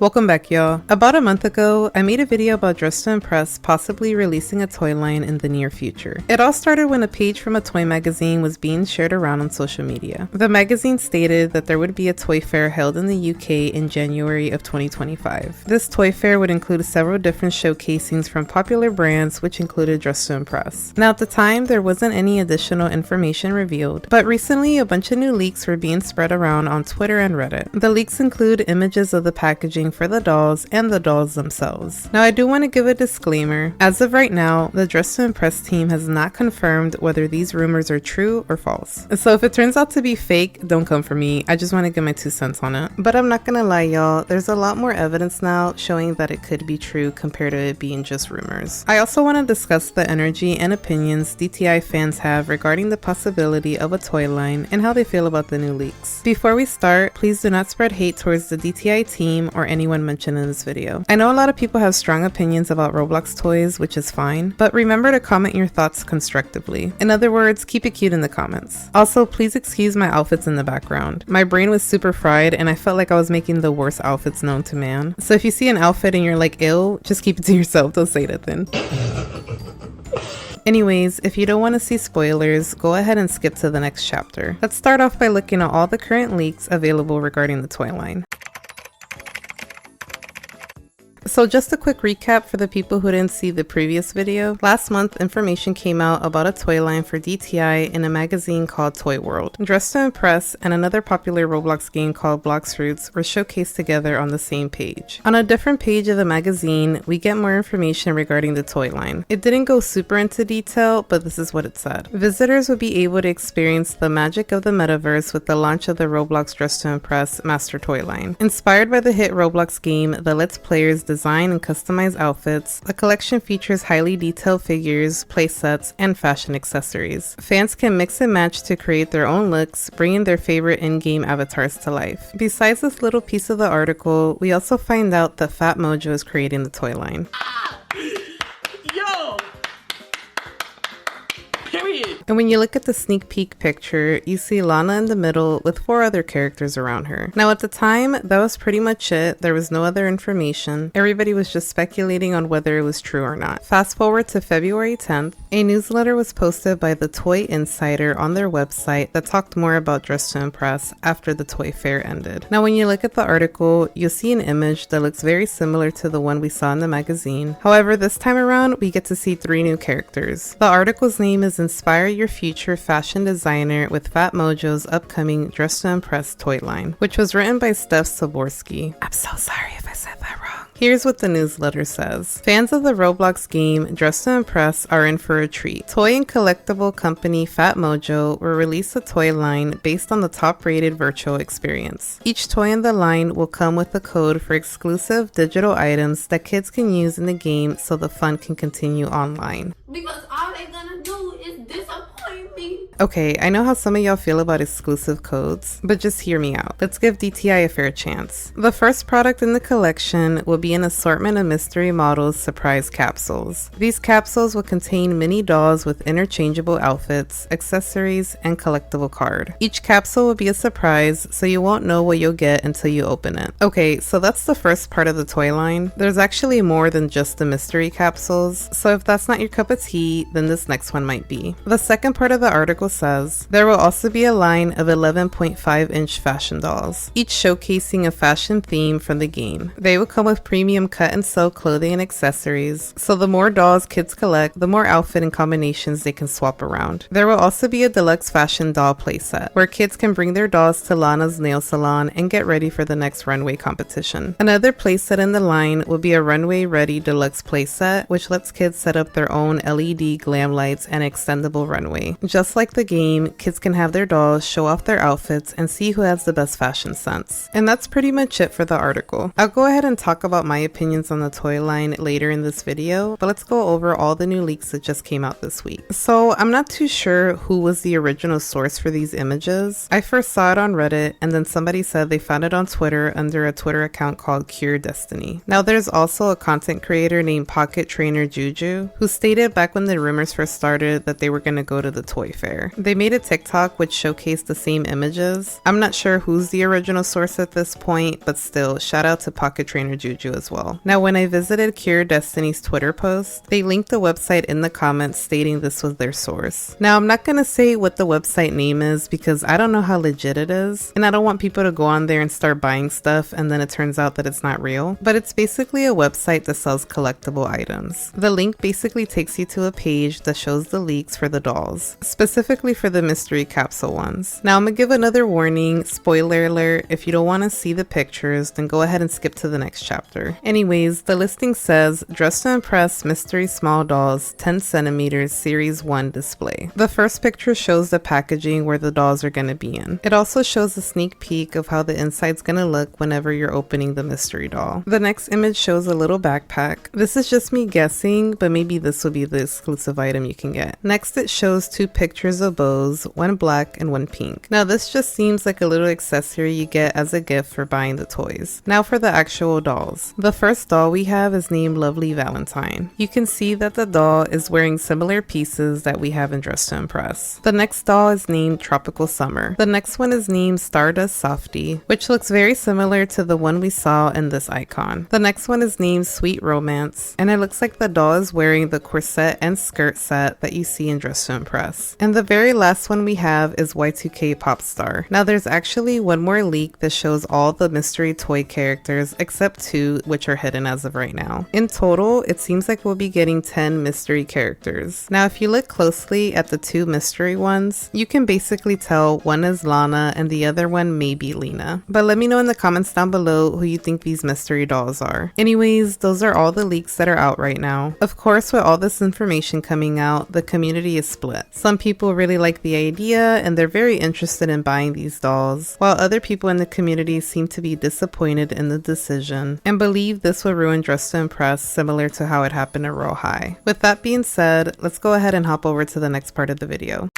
Welcome back, y'all. About a month ago, I made a video about Dress to Impress possibly releasing a toy line in the near future. It all started when a page from a toy magazine was being shared around on social media. The magazine stated that there would be a toy fair held in the UK in January of 2025. This toy fair would include several different showcasings from popular brands, which included Dress to Impress. Now, at the time, there wasn't any additional information revealed, but recently a bunch of new leaks were being spread around on Twitter and Reddit. The leaks include images of the packaging for the dolls and the dolls themselves. Now, I do want to give a disclaimer. As of right now, the Dress to Impress team has not confirmed whether these rumors are true or false. So if it turns out to be fake, don't come for me. I just want to give my 2 cents on it. But I'm not gonna lie, y'all, there's a lot more evidence now showing that it could be true compared to it being just rumors. I also want to discuss the energy and opinions DTI fans have regarding the possibility of a toy line and how they feel about the new leaks. Before we start, please do not spread hate towards the DTI team or anyone mentioned in this video. I know a lot of people have strong opinions about Roblox toys, which is fine, but remember to comment your thoughts constructively. In other words, keep it cute in the comments. Also, please excuse my outfits in the background. My brain was super fried and I felt like I was making the worst outfits known to man. So if you see an outfit and you're like, ill, just keep it to yourself. Don't say it then. Anyways, if you don't want to see spoilers, go ahead and skip to the next chapter. Let's start off by looking at all the current leaks available regarding the toy line. So just a quick recap for the people who didn't see the previous video. Last month, information came out about a toy line for DTI in a magazine called Toy World. Dress to Impress and another popular Roblox game called Blox Fruits were showcased together on the same page. On a different page of the magazine, we get more information regarding the toy line. It didn't go super into detail, but this is what it said. Visitors would be able to experience the magic of the metaverse with the launch of the Roblox Dress to Impress Master Toy line. Inspired by the hit Roblox game that lets players design and customize outfits, the collection features highly detailed figures, playsets, and fashion accessories. Fans can mix and match to create their own looks, bringing their favorite in-game avatars to life. Besides this little piece of the article, we also find out that Fat Mojo is creating the toy line. Yo! Period. And when you look at the sneak peek picture, you see Lana in the middle with 4 other characters around her. Now at the time, that was pretty much it. There was no other information. Everybody was just speculating on whether it was true or not. Fast forward to February 10th, a newsletter was posted by the Toy Insider on their website that talked more about Dress to Impress after the toy fair ended. Now when you look at the article, you'll see an image that looks very similar to the one we saw in the magazine. However, this time around, we get to see 3 new characters. The article's name is Inspire Your Future Fashion Designer with Fat Mojo's upcoming Dress to Impress toy line, which was written by Steph Saborsky. I'm so sorry if I said that wrong. Here's what the newsletter says. Fans of the Roblox game Dress to Impress are in for a treat. Toy and collectible company Fat Mojo will release a toy line based on the top-rated virtual experience. Each toy in the line will come with a code for exclusive digital items that kids can use in the game so the fun can continue online. Because all they gonna do is disappoint me. Okay, I know how some of y'all feel about exclusive codes, but just hear me out. Let's give DTI a fair chance. The first product in the collection will be an assortment of mystery models surprise capsules. These capsules will contain mini dolls with interchangeable outfits, accessories, and collectible card. Each capsule will be a surprise, so you won't know what you'll get until you open it. Okay, so that's the first part of the toy line. There's actually more than just the mystery capsules, so if that's not your cup of tea, then this next one might be. The second part of the article says, there will also be a line of 11.5-inch fashion dolls, each showcasing a fashion theme from the game. They will come with premium cut and sew clothing and accessories, so the more dolls kids collect, the more outfit and combinations they can swap around. There will also be a deluxe fashion doll playset, where kids can bring their dolls to Lana's nail salon and get ready for the next runway competition. Another playset in the line will be a runway-ready deluxe playset, which lets kids set up their own LED glam lights and extendable runway. Just like the game, kids can have their dolls show off their outfits and see who has the best fashion sense. And that's pretty much it for the article. I'll go ahead and talk about my opinions on the toy line later in this video, but let's go over all the new leaks that just came out this week. So I'm not too sure who was the original source for these images. I first saw it on Reddit, and then somebody said they found it on Twitter under a Twitter account called Cure Destiny. Now there's also a content creator named Pocket Trainer Juju who stated back when the rumors first started that they were going to go to the toy fair. Twitter. They made a TikTok which showcased the same images. I'm not sure who's the original source at this point, but still, shout out to Pocket Trainer Juju as well. Now, when I visited Cure Destiny's Twitter post, they linked the website in the comments stating this was their source. Now, I'm not gonna say what the website name is because I don't know how legit it is, and I don't want people to go on there and start buying stuff and then it turns out that it's not real, but it's basically a website that sells collectible items. The link basically takes you to a page that shows the leaks for the dolls, specifically for the mystery capsule ones. Now, I'm gonna give another warning, spoiler alert, if you don't want to see the pictures, then go ahead and skip to the next chapter. Anyways, the listing says, Dress to Impress Mystery Small Dolls 10 centimeters Series 1 display. The first picture shows the packaging where the dolls are going to be in. It also shows a sneak peek of how the inside's going to look whenever you're opening the mystery doll. The next image shows a little backpack. This is just me guessing, but maybe this will be the exclusive item you can get. Next, it shows two pictures of bows, one black and one pink. Now, this just seems like a little accessory you get as a gift for buying the toys. Now for the actual dolls. The first doll we have is named Lovely Valentine. You can see that the doll is wearing similar pieces that we have in Dress to Impress. The next doll is named Tropical Summer. The next one is named Stardust Softie, which looks very similar to the one we saw in this icon. The next one is named Sweet Romance, and it looks like the doll is wearing the corset and skirt set that you see in Dress to Impress. And the very last one we have is Y2K Pop Star. Now there's actually one more leak that shows all the mystery toy characters except two, which are hidden as of right now. In total, it seems like we'll be getting 10 mystery characters. Now if you look closely at the two mystery ones, you can basically tell one is Lana and the other one may be Lena. But let me know in the comments down below who you think these mystery dolls are. Anyways, those are all the leaks that are out right now. Of course, with all this information coming out, the community is split. Some people really like the idea and they're very interested in buying these dolls, while other people in the community seem to be disappointed in the decision and believe this will ruin Dress to Impress, similar to how it happened at Royale High. With that being said, let's go ahead and hop over to the next part of the video.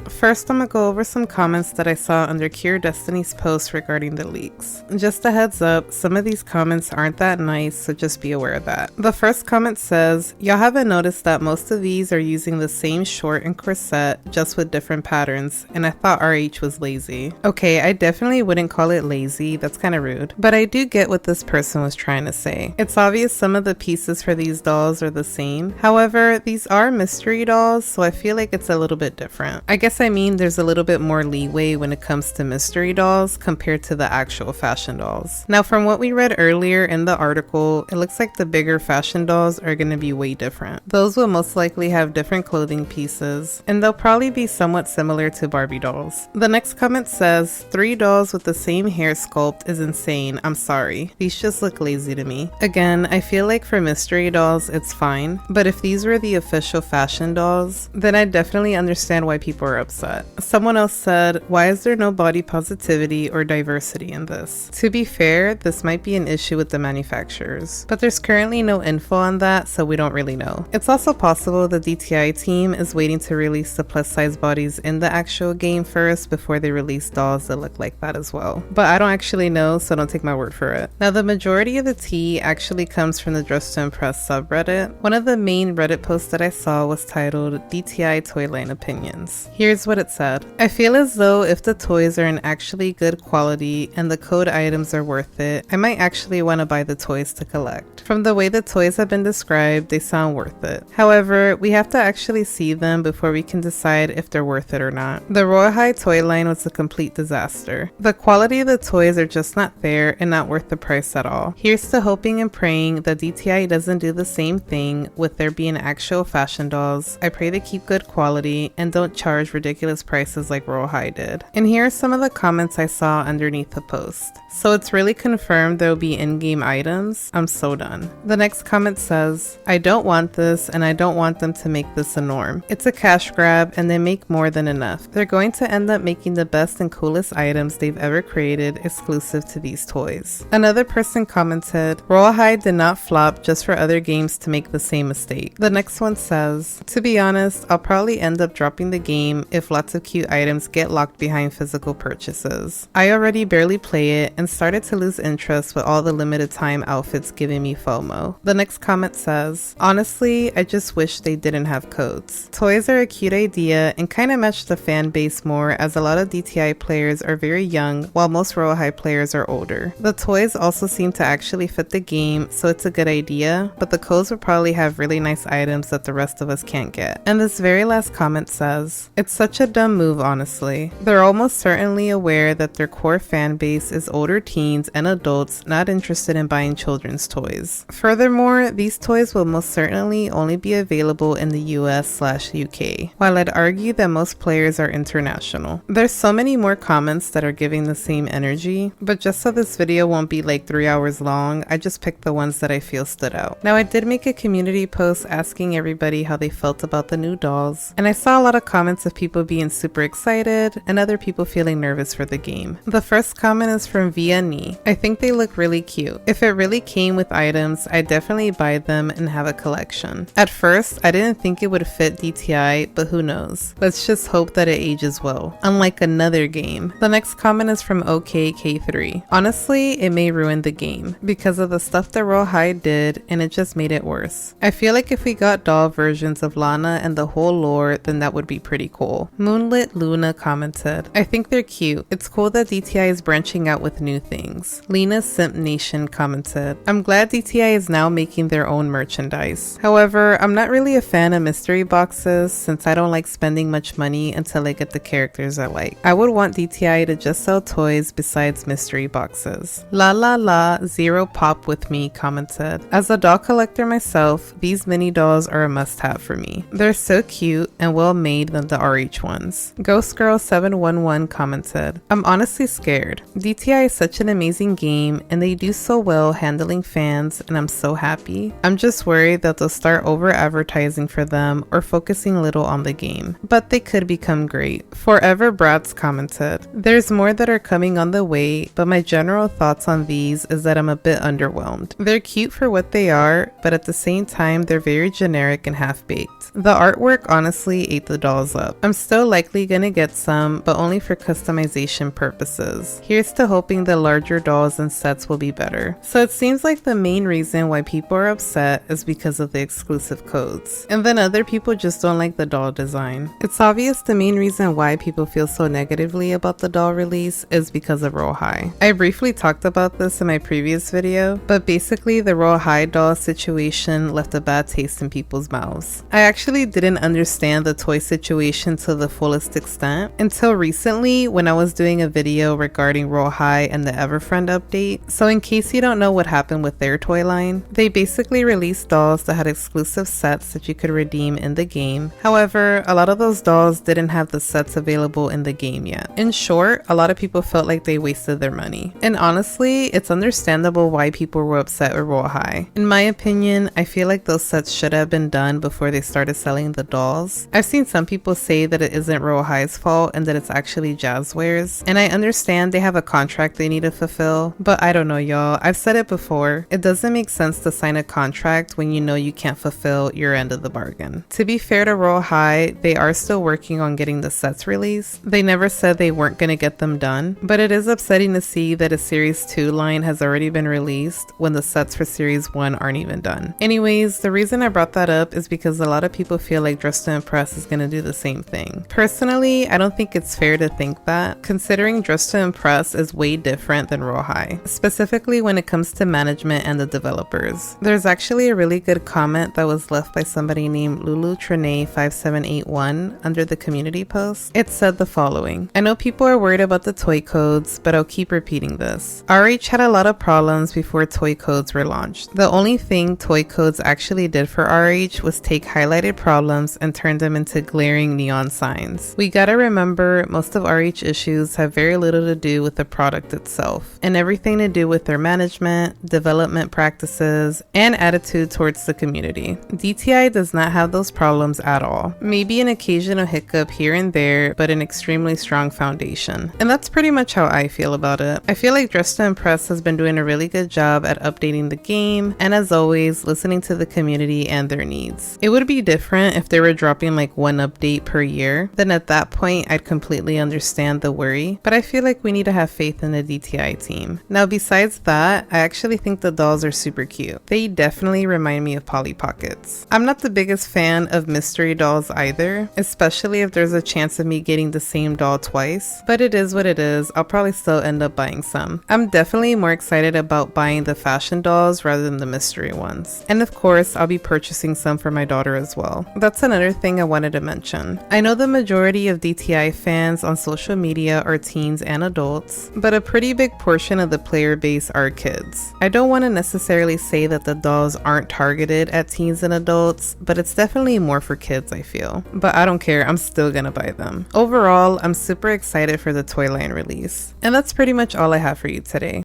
First, I'm gonna go over some comments that I saw under Cure Destiny's post regarding the leaks. Just a heads up, some of these comments aren't that nice, so just be aware of that. The first comment says, y'all haven't noticed that most of these are using the same short and corset, just with different patterns, and I thought RH was lazy. Okay, I definitely wouldn't call it lazy, that's kind of rude, but I do get what this person was trying to say. It's obvious some of the pieces for these dolls are the same. However, these are mystery dolls, so I feel like it's a little bit different. I guess I mean there's a little bit more leeway when it comes to mystery dolls compared to the actual fashion dolls. Now, from what we read earlier in the article, it looks like the bigger fashion dolls are going to be way different. Those will most likely have different clothing pieces, and they'll probably be somewhat similar to Barbie dolls. The next comment says, 3 dolls with the same hair sculpt is insane. I'm sorry. These just look lazy to me. Again, I feel like for mystery dolls, it's fine, but if these were the official fashion dolls, then I definitely understand why people are upset. Someone else said, why is there no body positivity or diversity in this? To be fair, this might be an issue with the manufacturers, but there's currently no info on that, so we don't really know. It's also possible the DTI team is waiting to release the plus size bodies in the actual game first before they release dolls that look like that as well. But I don't actually know, so don't take my word for it. Now, the majority of the tea actually comes from the Dress to Impress subreddit. One of the main Reddit posts that I saw was titled DTI Toy Line Opinions. Here's what it said. I feel as though if the toys are in actually good quality and the code items are worth it, I might actually want to buy the toys to collect. From the way the toys have been described, they sound worth it. However, we have to actually see them before we can decide if they're worth it or not. The Royale High toy line was a complete disaster. The quality of the toys are just not there and not worth the price at all. Here's to hoping and praying that DTI doesn't do the same thing with there being actual fashion dolls. I pray they keep good quality and don't charge ridiculous prices like Royale High did. And here are some of the comments I saw underneath the post. So it's really confirmed there will be in-game items? I'm so done. The next comment says, I don't want this and I don't want them to make this a norm. It's a cash grab and they make more than enough. They're going to end up making the best and coolest items they've ever created exclusive to these toys. Another person commented, Royale High did not flop just for other games to make the same mistake. The next one says, to be honest, I'll probably end up dropping the game if with lots of cute items get locked behind physical purchases. I already barely play it and started to lose interest with all the limited time outfits giving me FOMO. The next comment says, honestly, I just wish they didn't have codes. Toys are a cute idea and kind of match the fan base more, as a lot of DTI players are very young while most Royale High players are older. The toys also seem to actually fit the game, so it's a good idea, but the codes would probably have really nice items that the rest of us can't get. And this very last comment says, it's such a dumb move, honestly. They're almost certainly aware that their core fan base is older teens and adults not interested in buying children's toys. Furthermore, these toys will most certainly only be available in the US/UK, while I'd argue that most players are international. There's so many more comments that are giving the same energy, but just so this video won't be like 3 hours long, I just picked the ones that I feel stood out. Now, I did make a community post asking everybody how they felt about the new dolls, and I saw a lot of comments of people being super excited and other people feeling nervous for the game. The first comment is from Via Ni. I think they look really cute. If it really came with items, I'd definitely buy them and have a collection. At first, I didn't think it would fit DTI, but who knows? Let's just hope that it ages well, unlike another game. The next comment is from OKK3. Honestly, it may ruin the game because of the stuff that Royale High did, and it just made it worse. I feel like if we got doll versions of Lana and the whole lore, then that would be pretty cool. Moonlit Luna commented, I think they're cute. It's cool that DTI is branching out with new things. Lena Simp Nation commented, I'm glad DTI is now making their own merchandise. However, I'm not really a fan of mystery boxes since I don't like spending much money until I get the characters I like. I would want DTI to just sell toys besides mystery boxes. La La La Zero Pop With Me commented, as a doll collector myself, these mini dolls are a must-have for me. They're so cute and well made than the RH ones. Ghost Girl 711 commented, I'm honestly scared. DTI is such an amazing game and they do so well handling fans, and I'm so happy. I'm just worried that they'll start over advertising for them or focusing little on the game, but they could become great. Forever Brats commented, there's more that are coming on the way, but my general thoughts on these is that I'm a bit underwhelmed. They're cute for what they are, but at the same time they're very generic and half-baked. The artwork honestly ate the dolls up. I'm still likely gonna get some, but only for customization purposes. Here's to hoping the larger dolls and sets will be better. So it seems like the main reason why people are upset is because of the exclusive codes. And then other people just don't like the doll design. It's obvious the main reason why people feel so negatively about the doll release is because of Royale High. I briefly talked about this in my previous video, but basically the Royale High doll situation left a bad taste in people's mouths. I actually didn't understand the toy situation to the fullest extent until recently when I was doing a video regarding Royale High and the Everfriend update. So in case you don't know what happened with their toy line, they basically released dolls that had exclusive sets that you could redeem in the game. However, a lot of those dolls didn't have the sets available in the game yet. In short, a lot of people felt like they wasted their money. And honestly, it's understandable why people were upset with Royale High. In my opinion, I feel like those sets should have been done before they started selling the dolls. I've seen some people say that it isn't Royale High's fault and that it's actually Jazzware's, and I understand they have a contract they need to fulfill, but I don't know, y'all. I've said it before. It doesn't make sense to sign a contract when you know you can't fulfill your end of the bargain. To be fair to Royale High, they are still working on getting the sets released. They never said they weren't going to get them done, but it is upsetting to see that a Series 2 line has already been released when the sets for Series 1 aren't even done. Anyways, the reason I brought that up is because a lot of people feel like Dress to Impress is going to do the same thing. Personally, I don't think it's fair to think that, considering Dress to Impress is way different than Royale High, specifically when it comes to management and the developers. There's actually a really good comment that was left by somebody named Lulu Trene 5781 under the community post. It said the following: I know people are worried about the toy codes, but I'll keep repeating this. RH had a lot of problems before toy codes were launched. The only thing toy codes actually did for RH was take highlighted problems and turn them into glaring neon signs. We gotta remember, most of RH issues have very little to do with the product itself, and everything to do with their management, development practices, and attitude towards the community. DTI does not have those problems at all. Maybe an occasional hiccup here and there, but an extremely strong foundation. And that's pretty much how I feel about it. I feel like Dress to Impress has been doing a really good job at updating the game, and as always, listening to the community and their needs. It would be different if they were dropping like one update per year, sure, then at that point I'd completely understand the worry, but I feel like we need to have faith in the DTI team. Now besides that, I actually think the dolls are super cute. They definitely remind me of Polly Pockets. I'm not the biggest fan of mystery dolls either, especially if there's a chance of me getting the same doll twice, but it is what it is. I'll probably still end up buying some. I'm definitely more excited about buying the fashion dolls rather than the mystery ones. And of course, I'll be purchasing some for my daughter as well. That's another thing I wanted to mention. I know the majority of DTI fans on social media are teens and adults, but a pretty big portion of the player base are kids. I don't want to necessarily say that the dolls aren't targeted at teens and adults, but it's definitely more for kids, I feel. But I don't care, I'm still gonna buy them. Overall, I'm super excited for the toy line release. And that's pretty much all I have for you today.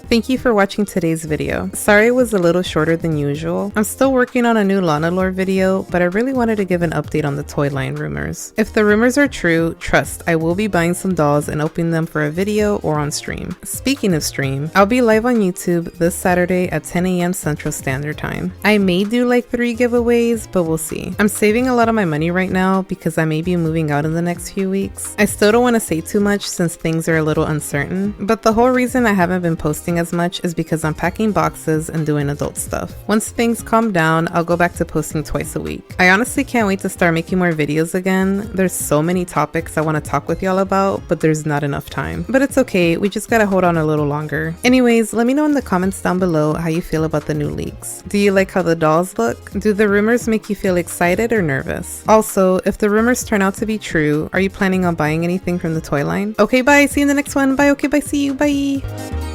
Thank you for watching today's video. Sorry it was a little shorter than usual. I'm still working on a new Lana Lore video, but I really wanted to give an update on the toy line rumors. If the rumors are true, trust, I will be buying some dolls and opening them for a video or on stream. Speaking of stream, I'll be live on YouTube this Saturday at 10 AM Central Standard Time. I may do like 3 giveaways, but we'll see. I'm saving a lot of my money right now because I may be moving out in the next few weeks. I still don't want to say too much since things are a little uncertain, but the whole reason I haven't been posting as much is because I'm packing boxes and doing adult stuff. Once things calm down, I'll go back to posting twice a week. I honestly can't wait to start making more videos again. There's so many topics I want to talk with y'all about, but there's not enough time. But it's okay, we just gotta hold on a little longer. Anyways, let me know in the comments down below how you feel about the new leaks. Do you like how the dolls look? Do the rumors make you feel excited or nervous? Also, if the rumors turn out to be true, are you planning on buying anything from the toy line? Okay, bye, see you in the next one. Bye, okay, bye, see you, bye.